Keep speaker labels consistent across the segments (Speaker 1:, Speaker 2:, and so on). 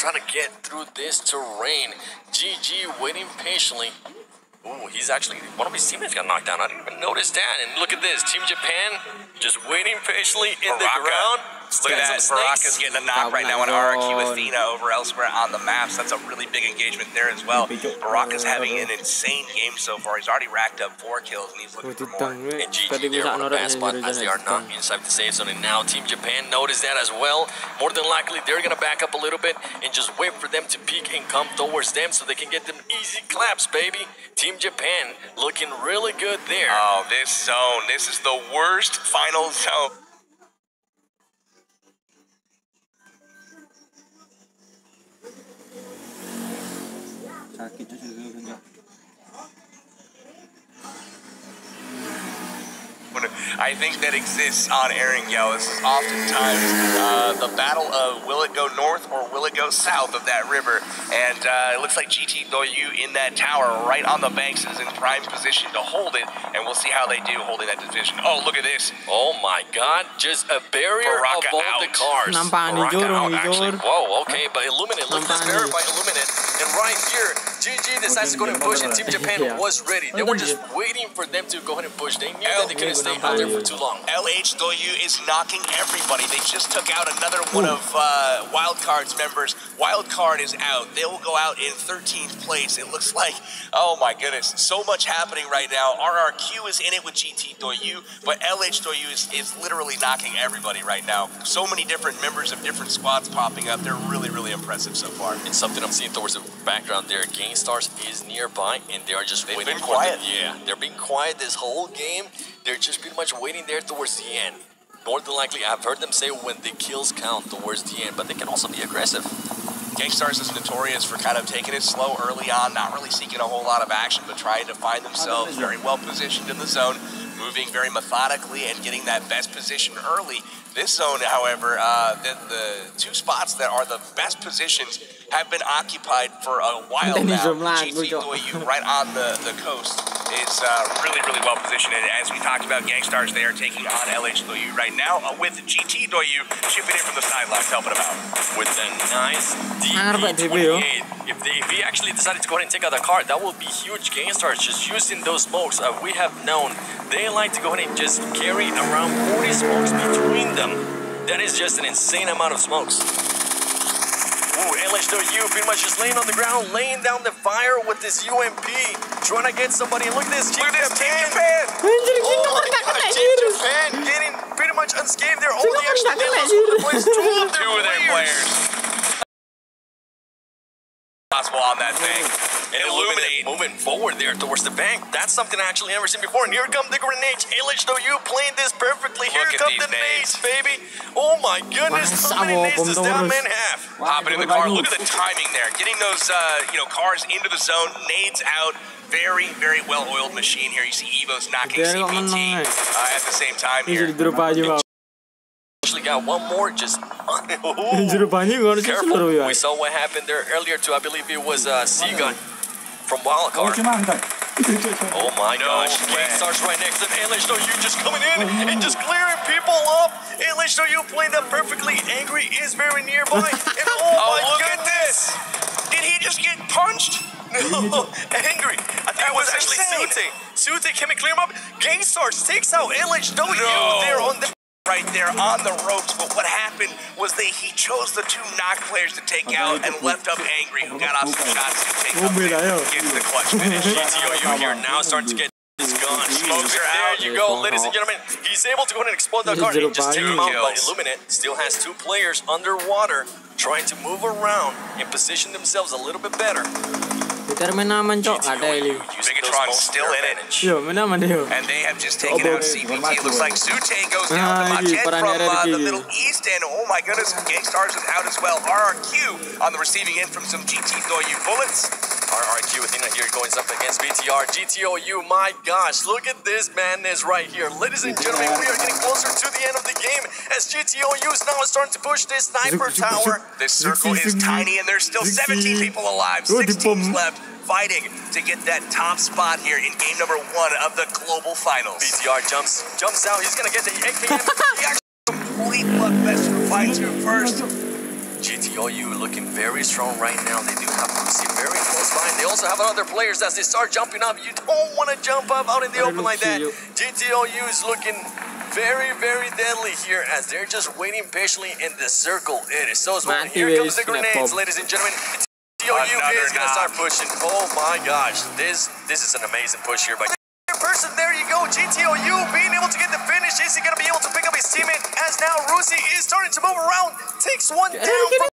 Speaker 1: trying to get through this terrain. GG waiting patiently. Ooh, he's actually, one of his teammates got knocked down. I didn't even notice that. And look at this, Team Japan just waiting patiently in the ground.
Speaker 2: Look at that, Baraka's getting a knock right now on RRQ Athena over elsewhere on the maps. That's a really big engagement there as well. Baraka's having an insane game so far. He's already racked up 4 kills and he's looking for more.
Speaker 1: And GG, they're on a bad spot as they are not inside the safe zone. And now Team Japan noticed that as well. More than likely, they're going to back up a little bit and just wait for them to peek and come towards them so they can get them easy claps, baby. Team Japan looking really good there.
Speaker 2: Oh, this zone. This is the worst final zone. I think that exists on Erangel. This is oftentimes the battle of will it go north or will it go south of that river. And it looks like GT Doyu in that tower right on the banks is in prime position to hold it. And we'll see how they do holding that division. Oh, look at this.
Speaker 1: Oh my God, just a barrier
Speaker 2: Baraka
Speaker 1: of all
Speaker 2: out.
Speaker 1: the cars. Baraka out, actually. Whoa, okay, but Illuminate, look at this barrier by Illuminate. And right here, GG decides to go ahead and push, and Team Japan was ready. They were just waiting for them to go ahead and push. They knew that they couldn't stay out there for too long.
Speaker 2: LH Doyu is knocking everybody. They just took out another one of Wildcard's members. Wildcard is out. They will go out in 13th place. It looks like, oh my goodness, so much happening right now. RRQ is in it with GT Doyu, but LH Doyu is literally knocking everybody right now. So many different members of different squads popping up. They're really, really impressive so far.
Speaker 1: And something I'm seeing towards the background there, Gainstars is nearby, and they are just waiting
Speaker 2: been
Speaker 1: for
Speaker 2: quiet.
Speaker 1: them. Yeah, they're being quiet this whole game. They're just pretty much waiting there towards the end. More than likely, I've heard them say when the kills count towards the end, but they can also be aggressive.
Speaker 2: Gainstars is notorious for kind of taking it slow early on, not really seeking a whole lot of action, but trying to find themselves very well positioned in the zone, moving very methodically and getting that best position early. This zone, however, the 2 spots that are the best positions have been occupied for a while now. GT Doyu right on the coast is really, really well positioned. And as we talked about, Gainstars, they are taking on LH Doyu right now with GT Doyu chipping in from the sidelines, helping them out.
Speaker 1: With a nice DP28. If he actually decided to go ahead and take out the car, that will be huge. Gainstars just using those smokes. We have known they like to go ahead and just carry around 40 smokes between them. That is just an insane amount of smokes. Ooh, LH.U pretty much just laying on the ground, laying down the fire with this UMP, trying to get somebody. Look at this, Team Japan! Oh my God, Team Japan getting pretty much unscathed. They're only actually they lost one of the players, two of their players.
Speaker 2: Possible on that thing.
Speaker 1: And Illuminate moving forward there towards the bank. That's something I actually never seen before. And here come the grenades. LH.U playing this perfectly. Here come the nades, baby. Oh my goodness. How many nades does that man have?
Speaker 2: Hopping in the car. Look at the timing there. Getting those cars into the zone. Nades out. Very, very well-oiled machine here. You see Evo's knocking CPT at the same time here.
Speaker 1: Actually got one more, just careful. We saw what happened there earlier too. I believe it was Seagun from Wildcard. Oh my gosh, Gainstars right next to LH.U just coming in and just clearing people off. LH.U playing that perfectly. Angry is very nearby. And oh my goodness,
Speaker 2: did he just get punched?
Speaker 1: No, Angry. I think it was actually Sute. Sute came and clear him up. Gainstars takes out LH.U there on the
Speaker 2: right there on the ropes, but what happened was he chose the 2 knock players to take out and left up Angry, who got off some shots to take up gets the clutch finish.
Speaker 1: GTOU here now starting to get his gun. Smokes are out. There you go, ladies and gentlemen. He's able to go ahead and explode that car and just take him out. But Illuminate still has 2 players underwater trying to move around and position themselves a little bit better.
Speaker 2: Bigatron's still in it. And they have just taken out CPT. It looks like Sute goes down to Machet from the Middle East. And oh my goodness, Gainstars is out as well. RRQ on the receiving end from some GT Doyu bullets.
Speaker 1: RRQ Athena here going up against BTR. GTOU, my gosh, look at this madness right here. Ladies and gentlemen, we are getting closer to the end of the game as GTOU is now starting to push this sniper tower.
Speaker 2: This circle is tiny and there's still 17 people alive. 6 teams left fighting to get that top spot here in game number 1 of the global finals.
Speaker 1: BTR jumps out. He's going to get the AKM.
Speaker 2: He actually complete bloodfest to fight to first.
Speaker 1: GTOU looking very strong right now. They do have Lucy very close by. They also have other players as they start jumping up. You don't want to jump up out in the open like that. GTOU is looking very, very deadly here as they're just waiting patiently in the circle. It is so smart. Here comes the grenades, ladies and gentlemen. GTOU is going to start pushing. Oh my gosh. This is an amazing push here by person. There you go. GTOU being able to get the finish. Is he going to be able to pick up his teammate as now Rusi is starting to move around. Takes one down from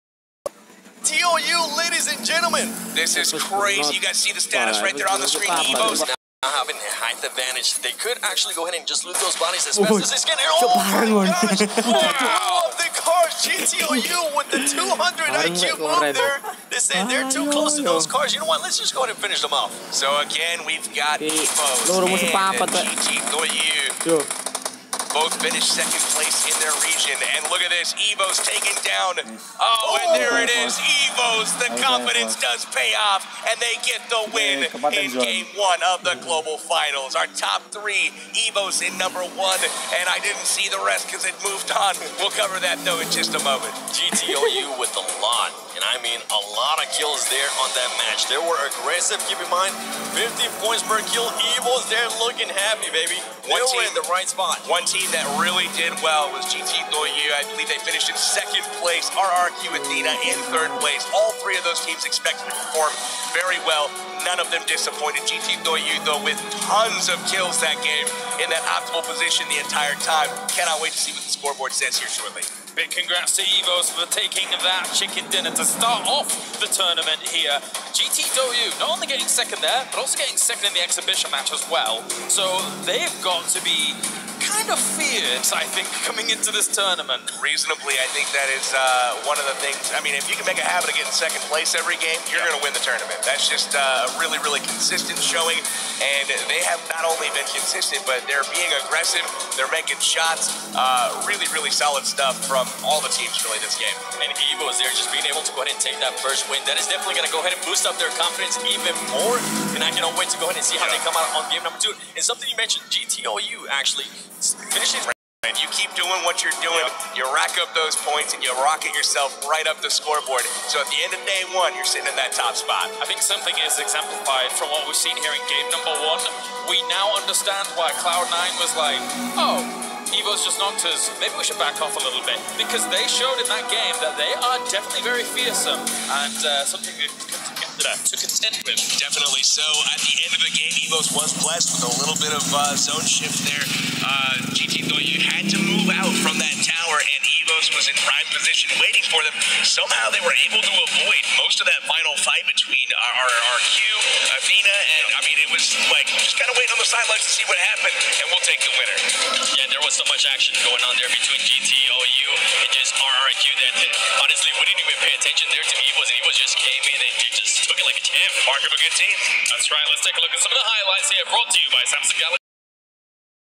Speaker 1: GTOU, ladies and gentlemen.
Speaker 2: This is crazy. You guys see the status right there on the screen. Evo's
Speaker 1: now having a height advantage. They could actually go ahead and just loot those bodies as fast as they can. Oh my gosh. Wow. The cars. GTOU with the 200 IQ move there. They say they're too close to those cars. You know what? Let's just go ahead and finish them off.
Speaker 2: So again, we've got Evos and GTOU. Both finished second place in their region. And look at this, Evo's taken down. Oh, and there it is, Evo's. The confidence does pay off, and they get the win in game 1 of the global finals. Our top 3, Evo's in number 1, and I didn't see the rest because it moved on. We'll cover that, though, in just a moment.
Speaker 1: GTOU with a lot, and I mean a lot of kills there on that match. They were aggressive, keep in mind, 15 points per kill. Evo's, they're looking happy, baby. They were in the right spot.
Speaker 2: One team that really did well was GTOU. I believe they finished in second place. RRQ Athena in third place. All 3 of those teams expected to perform very well. None of them disappointed. GTOU, though, with tons of kills that game in that optimal position the entire time. Cannot wait to see what the scoreboard says here shortly.
Speaker 3: Big congrats to Evos for taking that chicken dinner to start off the tournament here. GTOU not only getting second there, but also getting second in the exhibition match as well. So they've got to be kind of feared, I think, coming into this tournament.
Speaker 2: Reasonably, I think that is one of the things. I mean, if you can make a habit of getting second place every game, you're going to win the tournament. That's just a really, really consistent showing. And they have not only been consistent, but they're being aggressive. They're making shots. Really, really solid stuff from all the teams really this game.
Speaker 1: And Evo's there just being able to go ahead and take that first win. That is definitely going to go ahead and boost up their confidence even more. And I cannot wait to go ahead and see how they come out on game number 2. And something you mentioned, GTOU actually finishing.
Speaker 2: And you keep doing what you're doing, you rack up those points, and you rocket yourself right up the scoreboard. So at the end of day 1, you're sitting in that top spot.
Speaker 3: I think something is exemplified from what we've seen here in game number 1. We now understand why Cloud9 was like, oh, Evo's just knocked us. Maybe we should back off a little bit. Because they showed in that game that they are definitely very fearsome and something to contend with.
Speaker 2: Definitely so. At the end of the game, Evos was blessed with a little bit of zone shift there. GTOU had to move out from that tower, and Evos was in prime position waiting for them. Somehow they were able to avoid most of that final fight between RRQ, Athena, and I mean, it was like just kind of waiting on the sidelines to see what happened, and we'll take the winner.
Speaker 1: Yeah, there was so much action going on there between GTOU and just RRQ that honestly we didn't even pay attention there to Evos, and Evos just came in and just took it like a champ.
Speaker 2: Mark of a good team.
Speaker 3: That's right. Let's take a look at some of the highlights here, brought to you by Samsung Galaxy.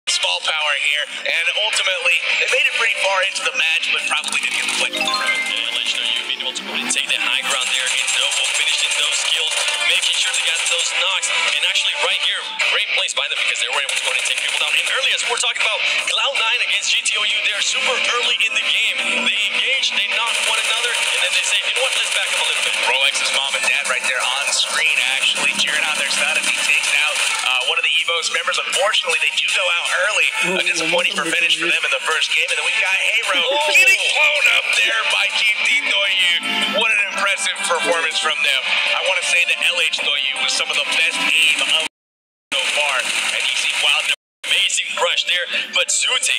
Speaker 2: Small power here, and ultimately they made it pretty far into the match, but probably didn't get the play.
Speaker 1: Legendary being able to go ahead and take the high ground there, and Noble finishing those kills, making sure to get those knocks, and actually right here, great place by them because they were able to go ahead and take people down. And earlier, as we're talking about Cloud9 against GTOU, they're super early in the game. They engage, they knock one another, and then they say, you know what, let's back up a little bit.
Speaker 2: Rolex's mom and dad right there on screen, actually cheering on their son as he takes out one of the Evos members. Unfortunately, they do go out early. A disappointing finish for them in the first game. And then we've got Hero getting blown up there by GTOU. What an impressive performance from them. I want to say that LHOU was some of the best aim of so far. And you see Wild,
Speaker 1: amazing rush there. But Zute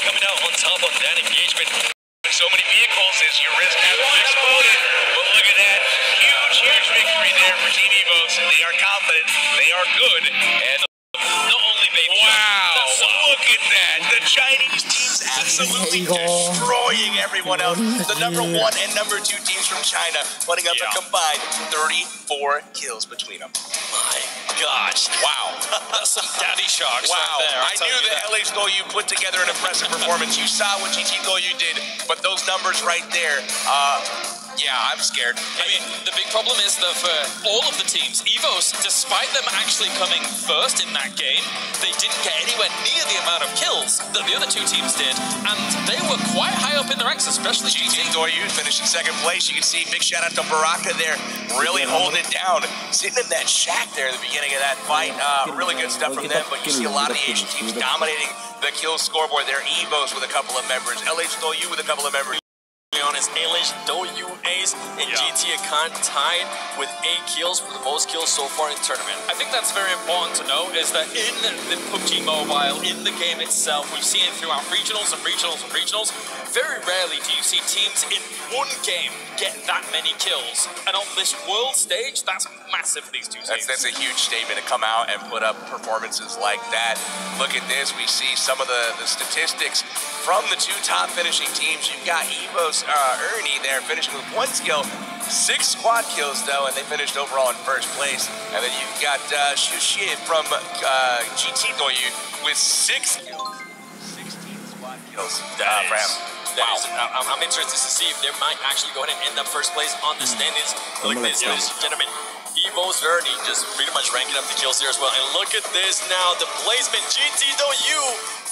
Speaker 1: coming out on top of that engagement.
Speaker 2: So many vehicles as your risk has exploded. But look at that. Huge victory there for Team Evos. They are confident. They are good. And
Speaker 1: not only baby.
Speaker 2: Wow. Look at that. The Chinese team's absolutely destroying everyone else. The number 1 and number 2 teams from China putting up a combined 34 kills between them.
Speaker 1: My gosh.
Speaker 2: Wow.
Speaker 3: That's some daddy sharks right there.
Speaker 2: I knew that LHOU put together an impressive performance. You saw what GTOU did, but those numbers right there, Yeah, I'm scared.
Speaker 3: I mean, the big problem is that for all of the teams, EVOS, despite them actually coming first in that game, they didn't get anywhere near the amount of kills that the other two teams did, and they were quite high up in the ranks, especially GT.
Speaker 2: Doyu finished in second place. You can see big shout out to Baraka there, really holding it down, sitting in that shack there at the beginning of that fight. Really good stuff from them, but you see a lot of the Asian teams dominating the kill scoreboard there. EVOS with a couple of members, LH Doyu with a couple of members.
Speaker 1: Honest, LH Doyu Ace and GT Akan tied with 8 kills for the most kills so far in the tournament.
Speaker 3: I think that's very important to know, is that in the PUBG Mobile, in the game itself, we've seen it throughout regionals and regionals and regionals. Very rarely do you see teams in one game get that many kills. And on this world stage, that's massive for these two teams.
Speaker 2: That's a huge statement to come out and put up performances like that. Look at this. We see some of the statistics from the two top finishing teams. You've got EVOS Ernie there finishing with 1 skill, 6 squad kills though, and they finished overall in first place. And then you've got Shushi from GT Doyu with 6 kills, 16 squad kills.
Speaker 1: I'm interested to see if they might actually go ahead and end up first place on the standings like this, ladies and gentlemen. EVOS Ernie just pretty much ranking up the kills here as well. And look at this now, the placement. GT Doyu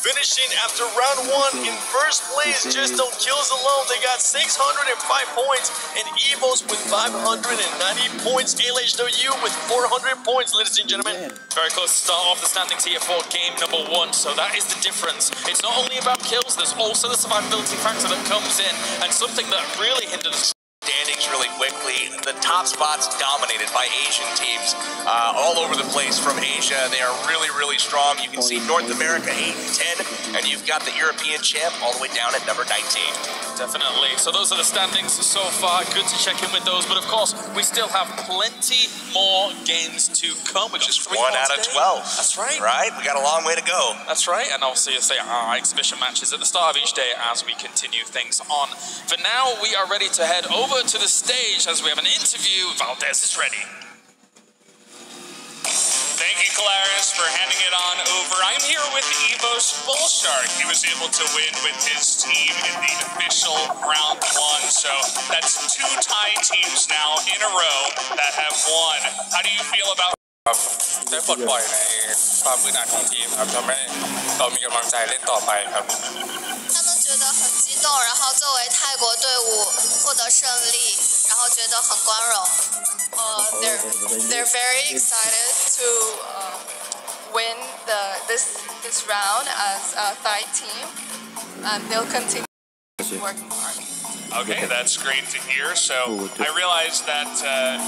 Speaker 1: finishing after round 1 in first place just on kills alone. They got 605 points, and EVOS with 590 points. LH Doyu with 400 points, ladies and gentlemen.
Speaker 3: Very close to start off the standings here for game number 1, so that is the difference. It's not only about kills, there's also the survivability factor that comes in, and something that really hinders
Speaker 2: standings really quickly. The top spots dominated by Asian teams all over the place from Asia. They are really, really strong. You can see North America 8 and 10, and you've got the European champ all the way down at number 19.
Speaker 3: Definitely. So those are the standings so far. Good to check in with those, but of course, we still have plenty more games to come.
Speaker 2: Which is 1 out of 12.
Speaker 3: That's right.
Speaker 2: Right? We got a long way to go.
Speaker 3: That's right. And obviously, you'll say our exhibition matches at the start of each day as we continue things on. For now, we are ready to head over to the stage as we have an interview. Valdez is ready.
Speaker 4: Thank you, Claris, for handing it on over. I'm here with EVOS Bullshark. He was able to win with his team in the official round 1. So that's 2 Thai teams now in a row that have won. How do you feel about
Speaker 5: ได้ปลดปล่อยในความอึดอัดของทีมครับทำให้เรามีกำลังใจเล่นต่อไปครับ
Speaker 6: 他们觉得很激动，然后作为泰国队伍获得胜利，然后觉得很光荣。They're very excited to win this round as a Thai team, and they'll continue working hard.
Speaker 4: Okay, that's great to hear. So I realized that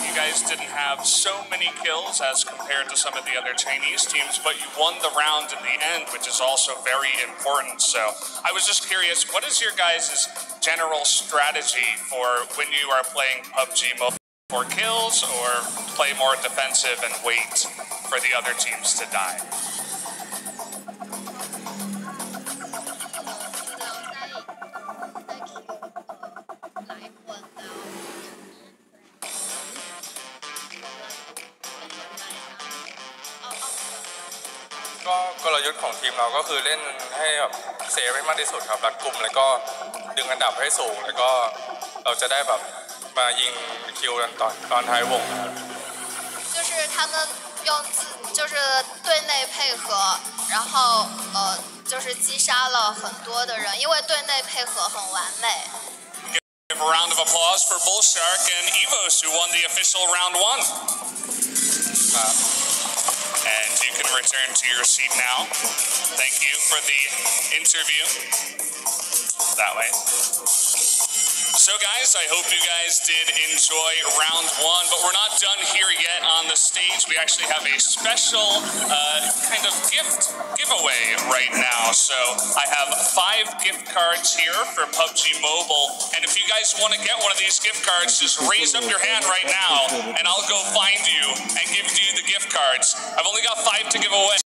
Speaker 4: you guys didn't have so many kills as compared to some of the other Chinese teams, but you won the round in the end, which is also very important. So I was just curious, what is your guys' general strategy for when you are playing PUBG Mobile? For kills, or play more defensive and wait for the other teams to die?
Speaker 5: ก็กลยุทธ์ของทีมเราก็คือเล่นให้แบบเซฟให้มากที่สุดครับรัดกุมแล้วก็ดึงอันดับให้สูงแล้วก็เราจะได้แบบมายิงคิวกันตอนท้ายวง
Speaker 6: 就是他们就是队内配合，然后就是击杀了很多的人，因为队内配合很完美。
Speaker 4: Give a round of applause for Bullshark and EVOS, who won the official round 1. And you can return to your seat now. Thank you for the interview. That way. So guys, I hope you guys did enjoy round 1, but we're not done here yet on the stage. We actually have a special kind of giveaway right now. So I have 5 gift cards here for PUBG Mobile, and if you guys want to get one of these gift cards, just raise up your hand right now, and I'll go find you and give you the gift cards. I've only got 5 to give away.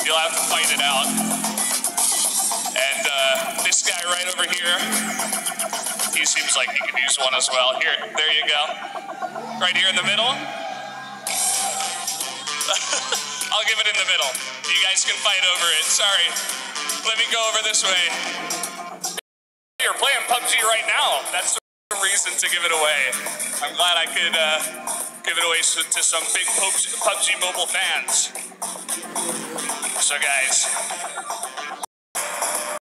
Speaker 4: You'll have to fight it out. And this guy right over here, he seems like he could use one as well. Here, there you go. Right here in the middle. I'll give it in the middle. You guys can fight over it. Sorry. Let me go over this way. You're playing PUBG right now. That's the reason to give it away. I'm glad I could give it away to some big PUBG Mobile fans. So guys,